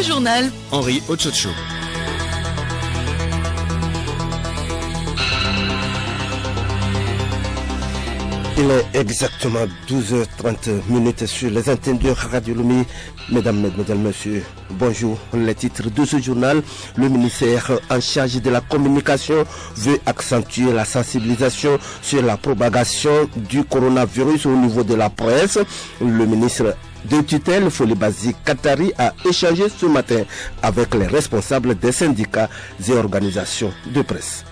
Le journal Henri Ochocho. Il est exactement 12h30 sur les antennes de Radio Lomé. Mesdames, Messieurs, bonjour. Les titres de ce journal. Le ministère en charge de la communication veut accentuer la sensibilisation sur la propagation du coronavirus au niveau de la presse. Le ministre de tutelle, Folibasi Katari, a échangé ce matin avec les responsables des syndicats et organisations de presse.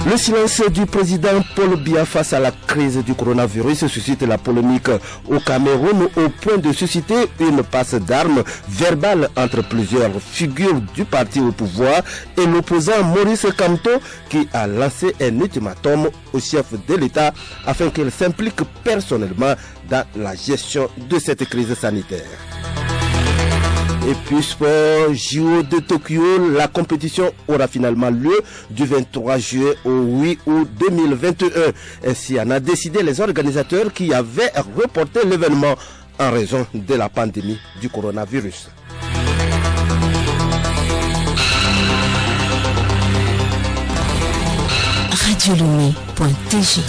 Le silence du président Paul Biya face à la crise du coronavirus suscite la polémique au Cameroun au point de susciter une passe d'armes verbale entre plusieurs figures du parti au pouvoir et l'opposant Maurice Kamto qui a lancé un ultimatum au chef de l'État afin qu'il s'implique personnellement dans la gestion de cette crise sanitaire. Et puis sport, JO de Tokyo, la compétition aura finalement lieu du 23 juillet au 8 août 2021. Ainsi en a décidé les organisateurs qui avaient reporté l'événement en raison de la pandémie du coronavirus. radiolomé.tg.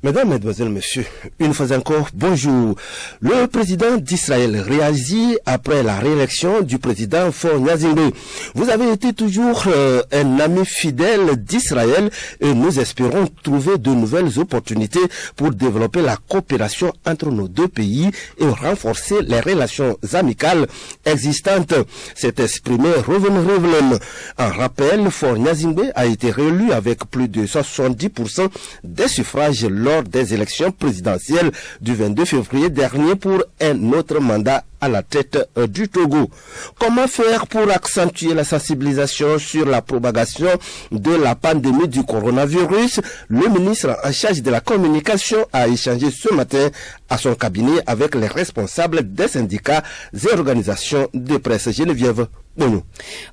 Mesdames, Mesdemoiselles, Messieurs, une fois encore, bonjour. Le président d'Israël réagit après la réélection du président Faure Gnassingbé. Vous avez été toujours un ami fidèle d'Israël et nous espérons trouver de nouvelles opportunités pour développer la coopération entre nos deux pays et renforcer les relations amicales existantes. C'est exprimé Reuven Rivlin. En rappel, Faure Gnassingbé a été réélu avec plus de 70% des suffrages lors des élections présidentielles du 22 février dernier pour un autre mandat à la tête du Togo. Comment faire pour accentuer la sensibilisation sur la propagation de la pandémie du coronavirus? Le ministre en charge de la communication a échangé ce matin à son cabinet avec les responsables des syndicats et organisations de presse. Geneviève.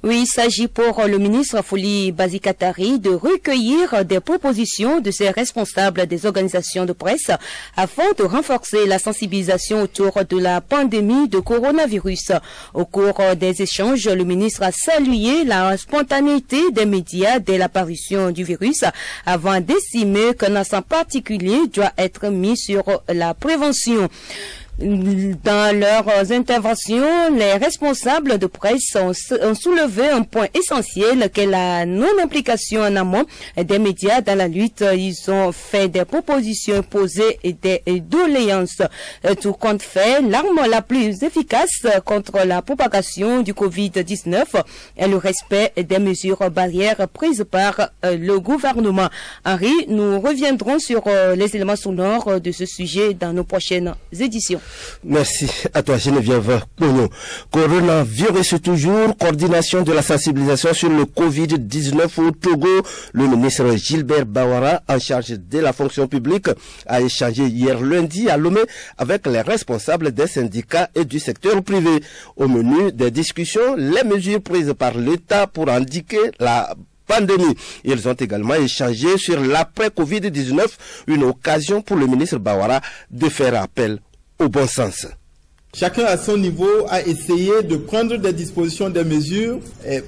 Oui, il s'agit pour le ministre Folibasi Katari de recueillir des propositions de ses responsables des organisations de presse afin de renforcer la sensibilisation autour de la pandémie de coronavirus. Au cours des échanges, le ministre a salué la spontanéité des médias dès l'apparition du virus avant d'estimer qu'un accent particulier doit être mis sur la prévention. Dans leurs interventions, les responsables de presse ont soulevé un point essentiel qu'est la non-implication en amont des médias dans la lutte. Ils ont fait des propositions posées et des doléances. Tout compte fait, l'arme la plus efficace contre la propagation du Covid-19 est le respect des mesures barrières prises par le gouvernement. Henri, nous reviendrons sur les éléments sonores de ce sujet dans nos prochaines éditions. Merci à toi Geneviève Pogno. Coronavirus toujours, coordination de la sensibilisation sur le Covid-19 au Togo. Le ministre Gilbert Bawara, en charge de la fonction publique, a échangé hier lundi à Lomé avec les responsables des syndicats et du secteur privé. Au menu des discussions, les mesures prises par l'État pour indiquer la pandémie. Ils ont également échangé sur l'après-Covid-19, une occasion pour le ministre Bawara de faire appel au bon sens. Chacun à son niveau a essayé de prendre des dispositions, des mesures,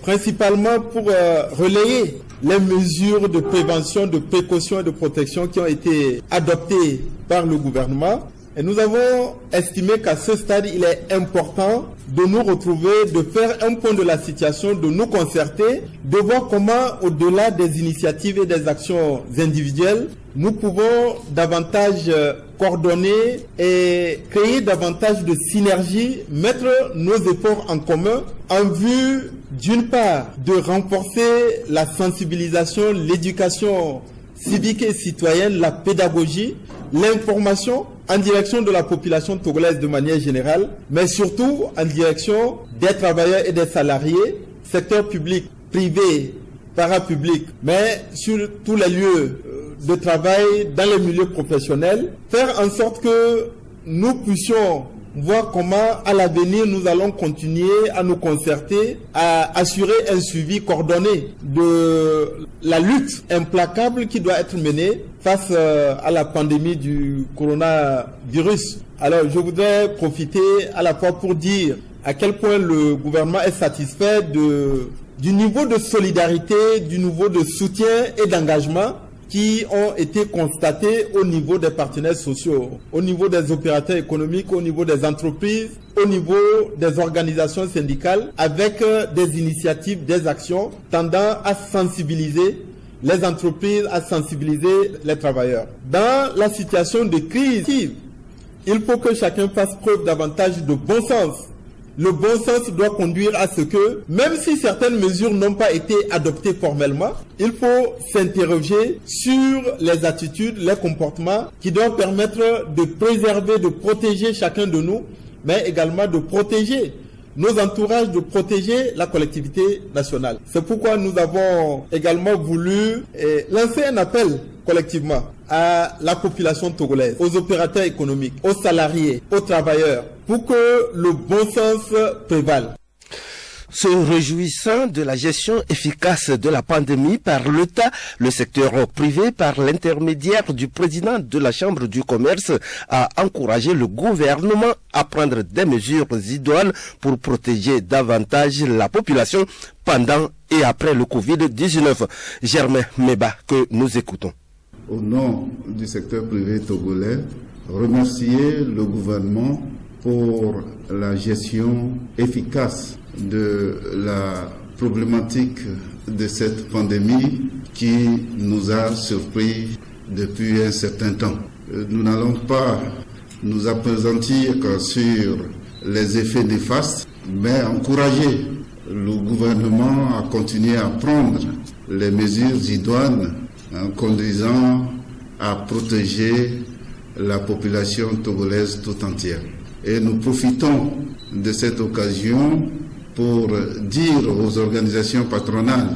principalement pour relayer les mesures de prévention, de précaution et de protection qui ont été adoptées par le gouvernement. Et nous avons estimé qu'à ce stade, il est important de nous retrouver, de faire un point de la situation, de nous concerter, de voir comment, au-delà des initiatives et des actions individuelles, nous pouvons davantage coordonner et créer davantage de synergie, mettre nos efforts en commun en vue, d'une part, de renforcer la sensibilisation, l'éducation civique et citoyenne, la pédagogie, l'information en direction de la population togolaise de manière générale, mais surtout en direction des travailleurs et des salariés, secteur public, privé, parapublic, mais sur tous les lieux de travail, dans les milieux professionnels, faire en sorte que nous puissions voir comment à l'avenir nous allons continuer à nous concerter, à assurer un suivi coordonné de la lutte implacable qui doit être menée face à la pandémie du coronavirus. Alors je voudrais profiter à la fois pour dire à quel point le gouvernement est satisfait du niveau de solidarité, du niveau de soutien et d'engagement qui ont été constatés au niveau des partenaires sociaux, au niveau des opérateurs économiques, au niveau des entreprises, au niveau des organisations syndicales, avec des initiatives, des actions tendant à sensibiliser les entreprises, à sensibiliser les travailleurs. Dans la situation de crise, il faut que chacun fasse preuve davantage de bon sens. Le bon sens doit conduire à ce que, même si certaines mesures n'ont pas été adoptées formellement, il faut s'interroger sur les attitudes, les comportements qui doivent permettre de préserver, de protéger chacun de nous, mais également de protéger nos entourages, de protéger la collectivité nationale. C'est pourquoi nous avons également voulu lancer un appel collectivement à la population togolaise, aux opérateurs économiques, aux salariés, aux travailleurs, pour que le bon sens prévale. Se réjouissant de la gestion efficace de la pandémie par l'État, le secteur privé, par l'intermédiaire du président de la Chambre du commerce, a encouragé le gouvernement à prendre des mesures idoines pour protéger davantage la population pendant et après le Covid-19. Germain Meba, que nous écoutons. Au nom du secteur privé togolais, remercier le gouvernement pour la gestion efficace de la problématique de cette pandémie qui nous a surpris depuis un certain temps. Nous n'allons pas nous appesantir sur les effets néfastes, mais encourager le gouvernement à continuer à prendre les mesures idoines en conduisant à protéger la population togolaise tout entière. Et nous profitons de cette occasion pour dire aux organisations patronales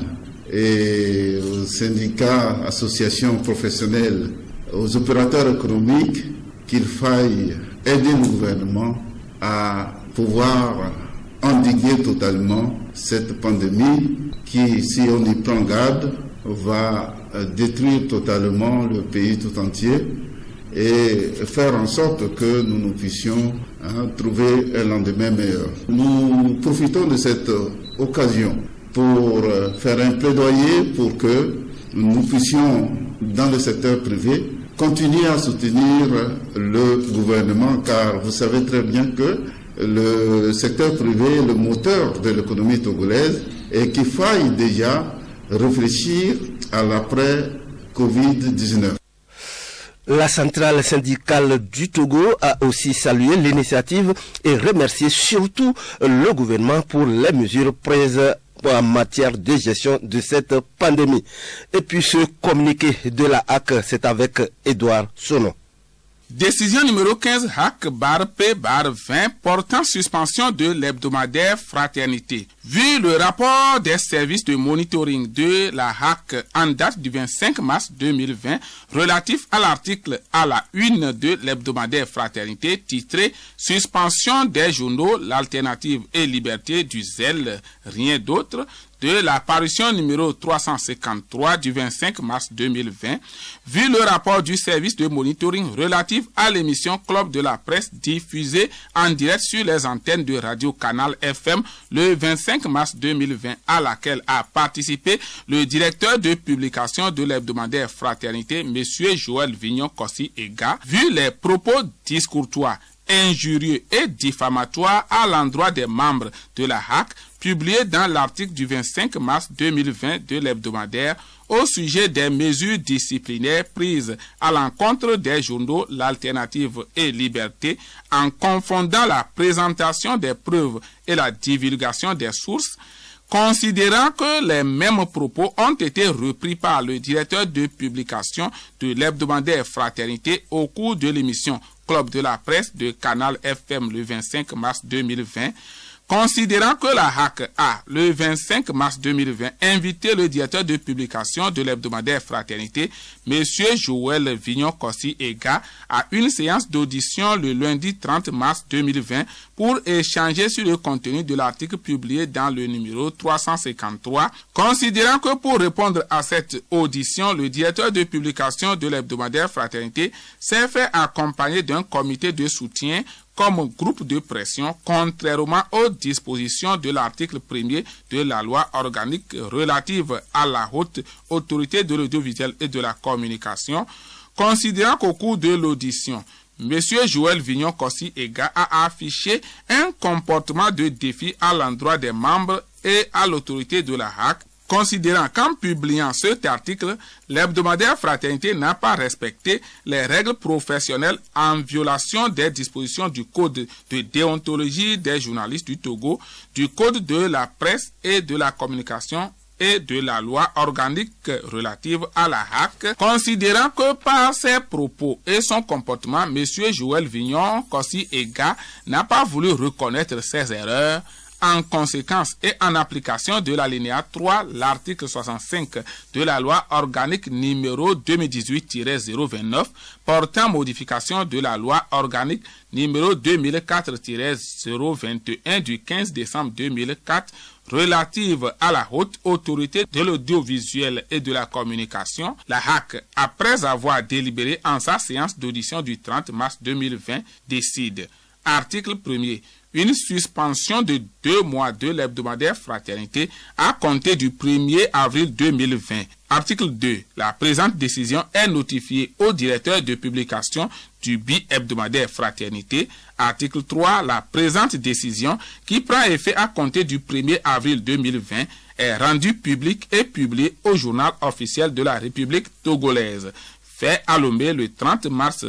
et aux syndicats, associations professionnelles, aux opérateurs économiques qu'il faille aider le gouvernement à pouvoir endiguer totalement cette pandémie qui, si on y prend garde, va détruire totalement le pays tout entier et faire en sorte que nous puissions trouver un lendemain meilleur. Nous profitons de cette occasion pour faire un plaidoyer pour que nous puissions, dans le secteur privé, continuer à soutenir le gouvernement, car vous savez très bien que le secteur privé est le moteur de l'économie togolaise et qu'il faille déjà réfléchir à l'après-Covid-19. La centrale syndicale du Togo a aussi salué l'initiative et remercié surtout le gouvernement pour les mesures prises en matière de gestion de cette pandémie. Et puis ce communiqué de la HAC, c'est avec Edouard Sono. Décision numéro 15 HAC-P-20 portant suspension de l'hebdomadaire Fraternité. Vu le rapport des services de monitoring de la HAC en date du 25 mars 2020 relatif à l'article à la une de l'hebdomadaire Fraternité titré Suspension des journaux, l'alternative et liberté du zèle, rien d'autre, de la parution numéro 353 du 25 mars 2020, vu le rapport du service de monitoring relatif à l'émission Club de la presse diffusée en direct sur les antennes de Radio Canal FM le 25 mars 2020, à laquelle a participé le directeur de publication de l'hebdomadaire Fraternité, M. Joël Vignon-Kossi Ega, vu les propos discourtois, injurieux et diffamatoires à l'endroit des membres de la HAC, publié dans l'article du 25 mars 2020 de l'hebdomadaire au sujet des mesures disciplinaires prises à l'encontre des journaux L'Alternative et Liberté en confondant la présentation des preuves et la divulgation des sources, considérant que les mêmes propos ont été repris par le directeur de publication de l'hebdomadaire Fraternité au cours de l'émission Club de la presse de Canal FM le 25 mars 2020, considérant que la HAC a, le 25 mars 2020, invité le directeur de publication de l'hebdomadaire Fraternité, M. Joël Vignon-Kossi-Ega à une séance d'audition le lundi 30 mars 2020 pour échanger sur le contenu de l'article publié dans le numéro 353, considérant que pour répondre à cette audition, le directeur de publication de l'hebdomadaire Fraternité s'est fait accompagner d'un comité de soutien comme groupe de pression, contrairement aux dispositions de l'article 1er de la loi organique relative à la haute autorité de l'audiovisuel et de la communication, considérant qu'au cours de l'audition, M. Joël Vignon-Kossi-Ega a affiché un comportement de défi à l'endroit des membres et à l'autorité de la HAC, considérant qu'en publiant cet article, l'hebdomadaire Fraternité n'a pas respecté les règles professionnelles en violation des dispositions du Code de déontologie des journalistes du Togo, du Code de la presse et de la communication et de la loi organique relative à la HAC, considérant que par ses propos et son comportement, M. Joël Vignon-Kossi-Ega n'a pas voulu reconnaître ses erreurs. En conséquence et en application de l'alinéa 3, l'article 65 de la loi organique numéro 2018-029 portant modification de la loi organique numéro 2004-021 du 15 décembre 2004 relative à la haute autorité de l'audiovisuel et de la communication, la HAC, après avoir délibéré en sa séance d'audition du 30 mars 2020, décide. Article 1er. Une suspension de 2 mois de l'hebdomadaire Fraternité à compter du 1er avril 2020. Article 2. La présente décision est notifiée au directeur de publication du bi-hebdomadaire Fraternité. Article 3. La présente décision, qui prend effet à compter du 1er avril 2020, est rendue publique et publiée au journal officiel de la République togolaise. Fait à Lomé le 30 mars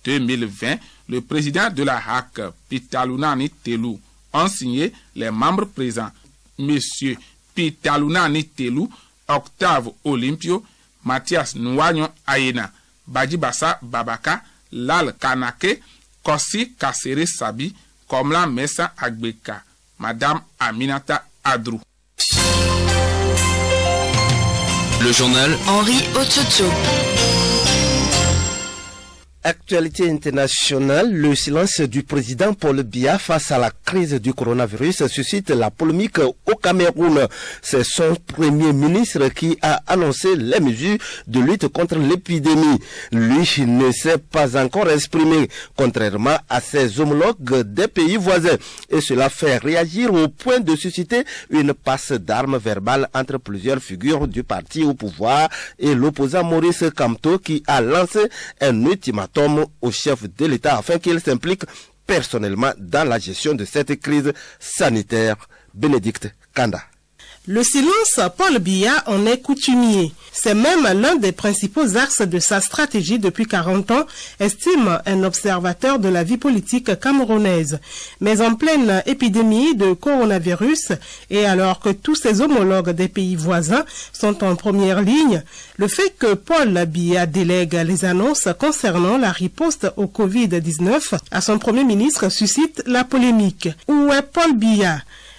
2020, le président de la HAC, Pitalunani Telou, ont signé les membres présents. Monsieur Pitalunani Telou, Octave Olympio, Mathias Nwagnon Ayena, Badjibassa Babaka, Lal Kanake, Kossi Kassere Sabi, Komla Messa Agbeka, Madame Aminata Adrou. Le journal Henri Otsotso. Actualité internationale, le silence du président Paul Biya face à la crise du coronavirus suscite la polémique au Cameroun. C'est son premier ministre qui a annoncé les mesures de lutte contre l'épidémie. Lui ne s'est pas encore exprimé, contrairement à ses homologues des pays voisins. Et cela fait réagir au point de susciter une passe d'armes verbales entre plusieurs figures du parti au pouvoir et l'opposant Maurice Kamto qui a lancé un ultimatum au chef de l'État afin qu'il s'implique personnellement dans la gestion de cette crise sanitaire. Bénédicte Kanda. Le silence, Paul Biya en est coutumier. C'est même l'un des principaux axes de sa stratégie depuis 40 ans, estime un observateur de la vie politique camerounaise. Mais en pleine épidémie de coronavirus, et alors que tous ses homologues des pays voisins sont en première ligne, le fait que Paul Biya délègue les annonces concernant la riposte au Covid-19 à son premier ministre suscite la polémique. Où est Paul Biya ?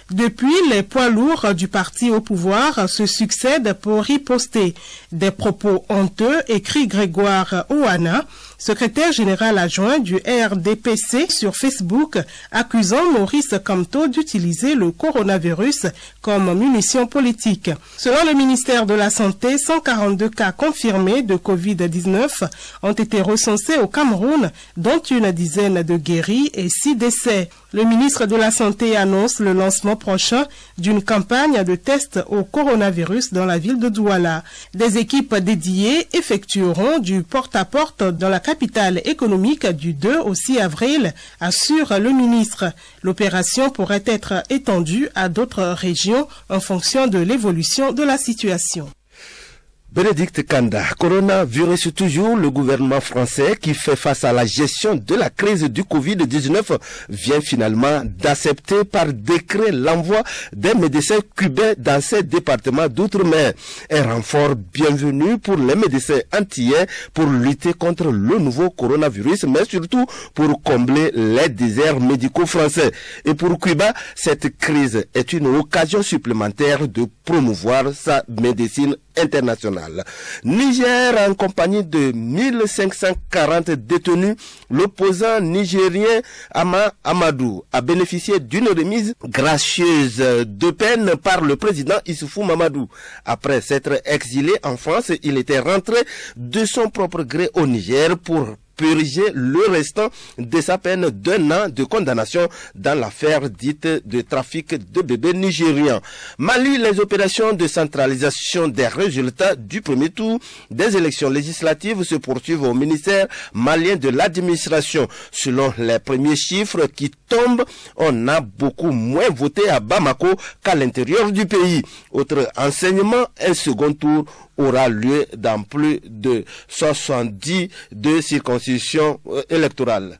Depuis, les poids lourds du parti au pouvoir se succèdent pour riposter. Des propos honteux, écrit Grégoire Ouana, secrétaire général adjoint du RDPC sur Facebook, accusant Maurice Kamto d'utiliser le coronavirus comme munition politique. Selon le ministère de la Santé, 142 cas confirmés de Covid-19 ont été recensés au Cameroun, dont une dizaine de guéris et 6 décès. Le ministre de la Santé annonce le lancement prochain d'une campagne de tests au coronavirus dans la ville de Douala. Des équipes dédiées effectueront du porte-à-porte dans la capitale économique du 2 au 6 avril, assure le ministre. L'opération pourrait être étendue à d'autres régions en fonction de l'évolution de la situation. Bénédicte Kanda, coronavirus toujours, le gouvernement français qui fait face à la gestion de la crise du Covid-19 vient finalement d'accepter par décret l'envoi des médecins cubains dans ces départements d'outre-mer. Un renfort bienvenu pour les médecins antillais pour lutter contre le nouveau coronavirus, mais surtout pour combler les déserts médicaux français. Et pour Cuba, cette crise est une occasion supplémentaire de promouvoir sa médecine internationale. Niger, en compagnie de 1540 détenus, l'opposant nigérien Ama Amadou a bénéficié d'une remise gracieuse de peine par le président Issoufou Mamadou. Après s'être exilé en France, il était rentré de son propre gré au Niger pour purger le restant de sa peine d'1 an de condamnation dans l'affaire dite de trafic de bébés nigérians. Mali, les opérations de centralisation des résultats du premier tour des élections législatives se poursuivent au ministère malien de l'administration. Selon les premiers chiffres qui tombent, on a beaucoup moins voté à Bamako qu'à l'intérieur du pays. Autre enseignement, un second tour aura lieu dans plus de 70 de circonscriptions électorales.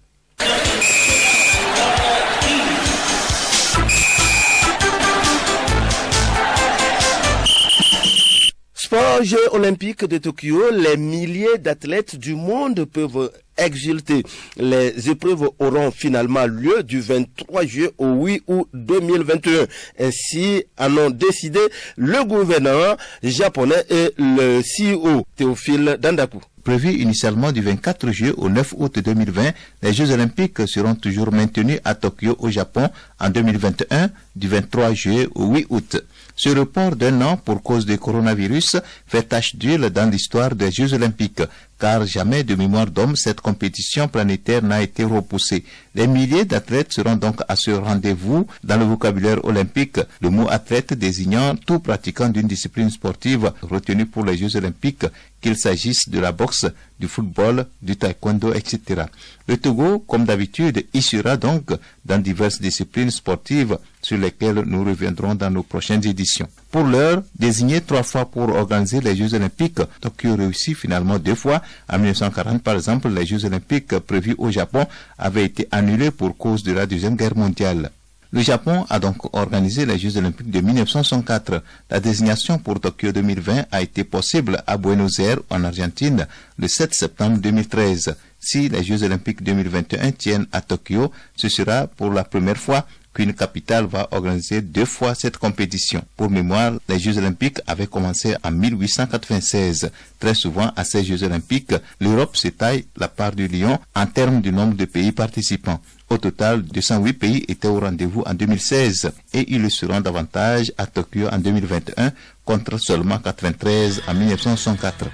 Sport, Jeux olympiques de Tokyo, les milliers d'athlètes du monde peuvent exulter. Les épreuves auront finalement lieu du 23 juillet au 8 août 2021. Ainsi en ont décidé le gouvernement japonais et le CEO Théophile Dandakou. Prévu initialement du 24 juillet au 9 août 2020, les Jeux olympiques seront toujours maintenus à Tokyo au Japon en 2021, du 23 juillet au 8 août. Ce report d'1 an pour cause du coronavirus fait tache d'huile dans l'histoire des Jeux olympiques, car jamais de mémoire d'homme cette compétition planétaire n'a été repoussée. Les milliers d'athlètes seront donc à ce rendez-vous. Dans le vocabulaire olympique, le mot athlète désignant tout pratiquant d'une discipline sportive retenue pour les Jeux olympiques, qu'il s'agisse de la boxe, du football, du taekwondo, etc. Le Togo, comme d'habitude, y sera donc dans diverses disciplines sportives sur lesquelles nous reviendrons dans nos prochaines éditions. Pour l'heure, désigné 3 fois pour organiser les Jeux olympiques, Tokyo réussit finalement 2 fois. En 1940, par exemple, les Jeux olympiques prévus au Japon avaient été annulés pour cause de la Deuxième Guerre mondiale. Le Japon a donc organisé les Jeux olympiques de 1964. La désignation pour Tokyo 2020 a été possible à Buenos Aires, en Argentine, le 7 septembre 2013. Si les Jeux olympiques 2021 tiennent à Tokyo, ce sera pour la première fois qu'une capitale va organiser 2 fois cette compétition. Pour mémoire, les Jeux olympiques avaient commencé en 1896. Très souvent, à ces Jeux olympiques, l'Europe se taille la part du lion en termes du nombre de pays participants. Au total, 208 pays étaient au rendez-vous en 2016 et ils le seront davantage à Tokyo en 2021 contre seulement 93 en 1964.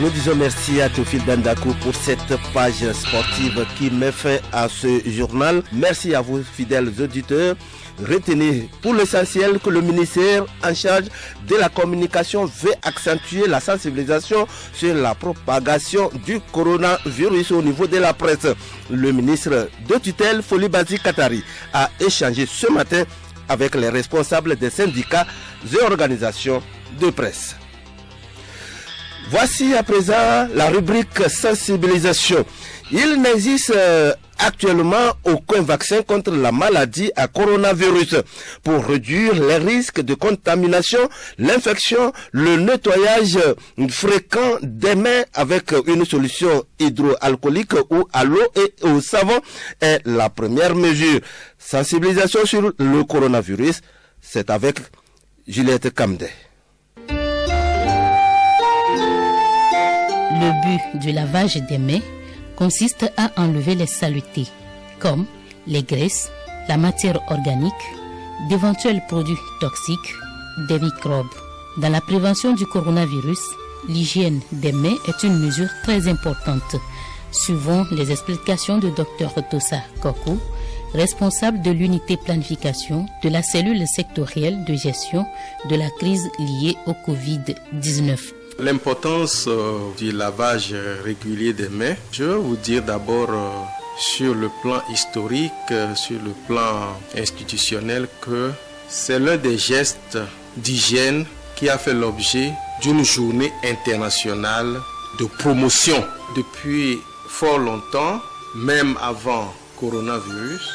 Nous disons merci à Théophile Dandakou pour cette page sportive qui met fin à ce journal. Merci à vous, fidèles auditeurs. Retenez pour l'essentiel que le ministère en charge de la communication veut accentuer la sensibilisation sur la propagation du coronavirus au niveau de la presse. Le ministre de tutelle, Foli Bazikatari, a échangé ce matin avec les responsables des syndicats et organisations de presse. Voici à présent la rubrique sensibilisation. Il n'existe actuellement aucun vaccin contre la maladie à coronavirus. Pour réduire les risques de contamination, l'infection, le nettoyage fréquent des mains avec une solution hydroalcoolique ou à l'eau et au savon est la première mesure. Sensibilisation sur le coronavirus, c'est avec Juliette Kamdé. Le but du lavage des mains consiste à enlever les saletés, comme les graisses, la matière organique, d'éventuels produits toxiques, des microbes. Dans la prévention du coronavirus, l'hygiène des mains est une mesure très importante. Suivant les explications de Dr Tosa Kokou, responsable de l'unité planification de la cellule sectorielle de gestion de la crise liée au Covid-19. L'importance du lavage régulier des mains, je vais vous dire d'abord sur le plan historique, sur le plan institutionnel, que c'est l'un des gestes d'hygiène qui a fait l'objet d'une journée internationale de promotion. Depuis fort longtemps, même avant coronavirus,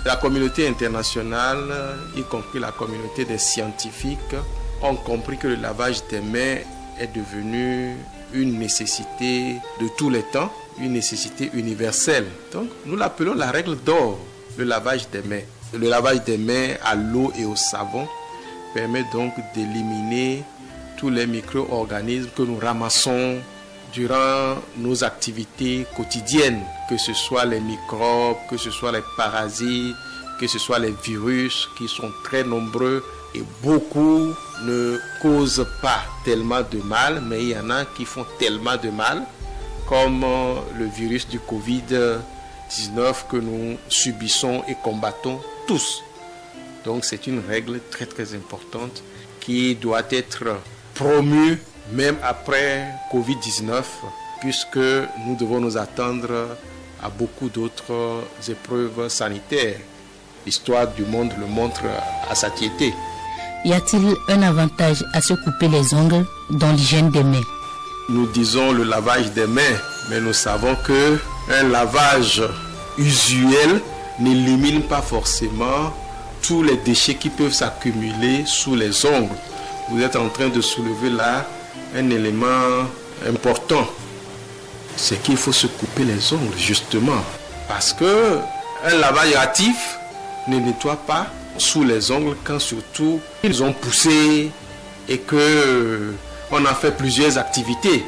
la communauté internationale, y compris la communauté des scientifiques, ont compris que le lavage des mains est devenu une nécessité de tous les temps, une nécessité universelle. Donc, nous l'appelons la règle d'or. le lavage des mains. Le lavage des mains à l'eau et au savon permet donc d'éliminer tous les micro-organismes que nous ramassons durant nos activités quotidiennes, que ce soit les microbes, que ce soit les parasites, que ce soit les virus qui sont très nombreux et beaucoup ne causent pas tellement de mal, mais il y en a qui font tellement de mal, comme le virus du Covid-19 que nous subissons et combattons tous. Donc c'est une règle très très importante qui doit être promue même après Covid-19, puisque nous devons nous attendre à beaucoup d'autres épreuves sanitaires. L'histoire du monde le montre à satiété. Y a-t-il un avantage à se couper les ongles dans l'hygiène des mains? Nous disons le lavage des mains, mais nous savons que un lavage usuel n'élimine pas forcément tous les déchets qui peuvent s'accumuler sous les ongles. Vous êtes en train de soulever là un élément important. C'est qu'il faut se couper les ongles, justement. Parce que un lavage hâtif ne nettoie pas sous les ongles quand surtout ils ont poussé et que on a fait plusieurs activités.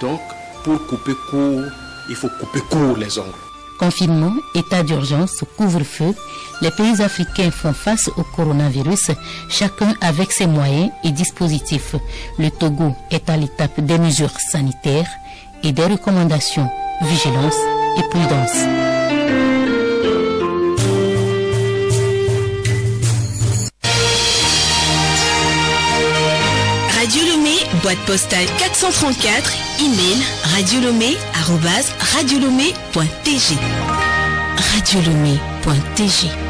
Donc, pour couper court, il faut couper court les ongles. Confinement, état d'urgence, couvre-feu, les pays africains font face au coronavirus, chacun avec ses moyens et dispositifs. Le Togo est à l'étape des mesures sanitaires et des recommandations, vigilance et prudence. Radio Lomé, boîte postale 434, email radiolomé@radiolomé.tg. radiolomé.tg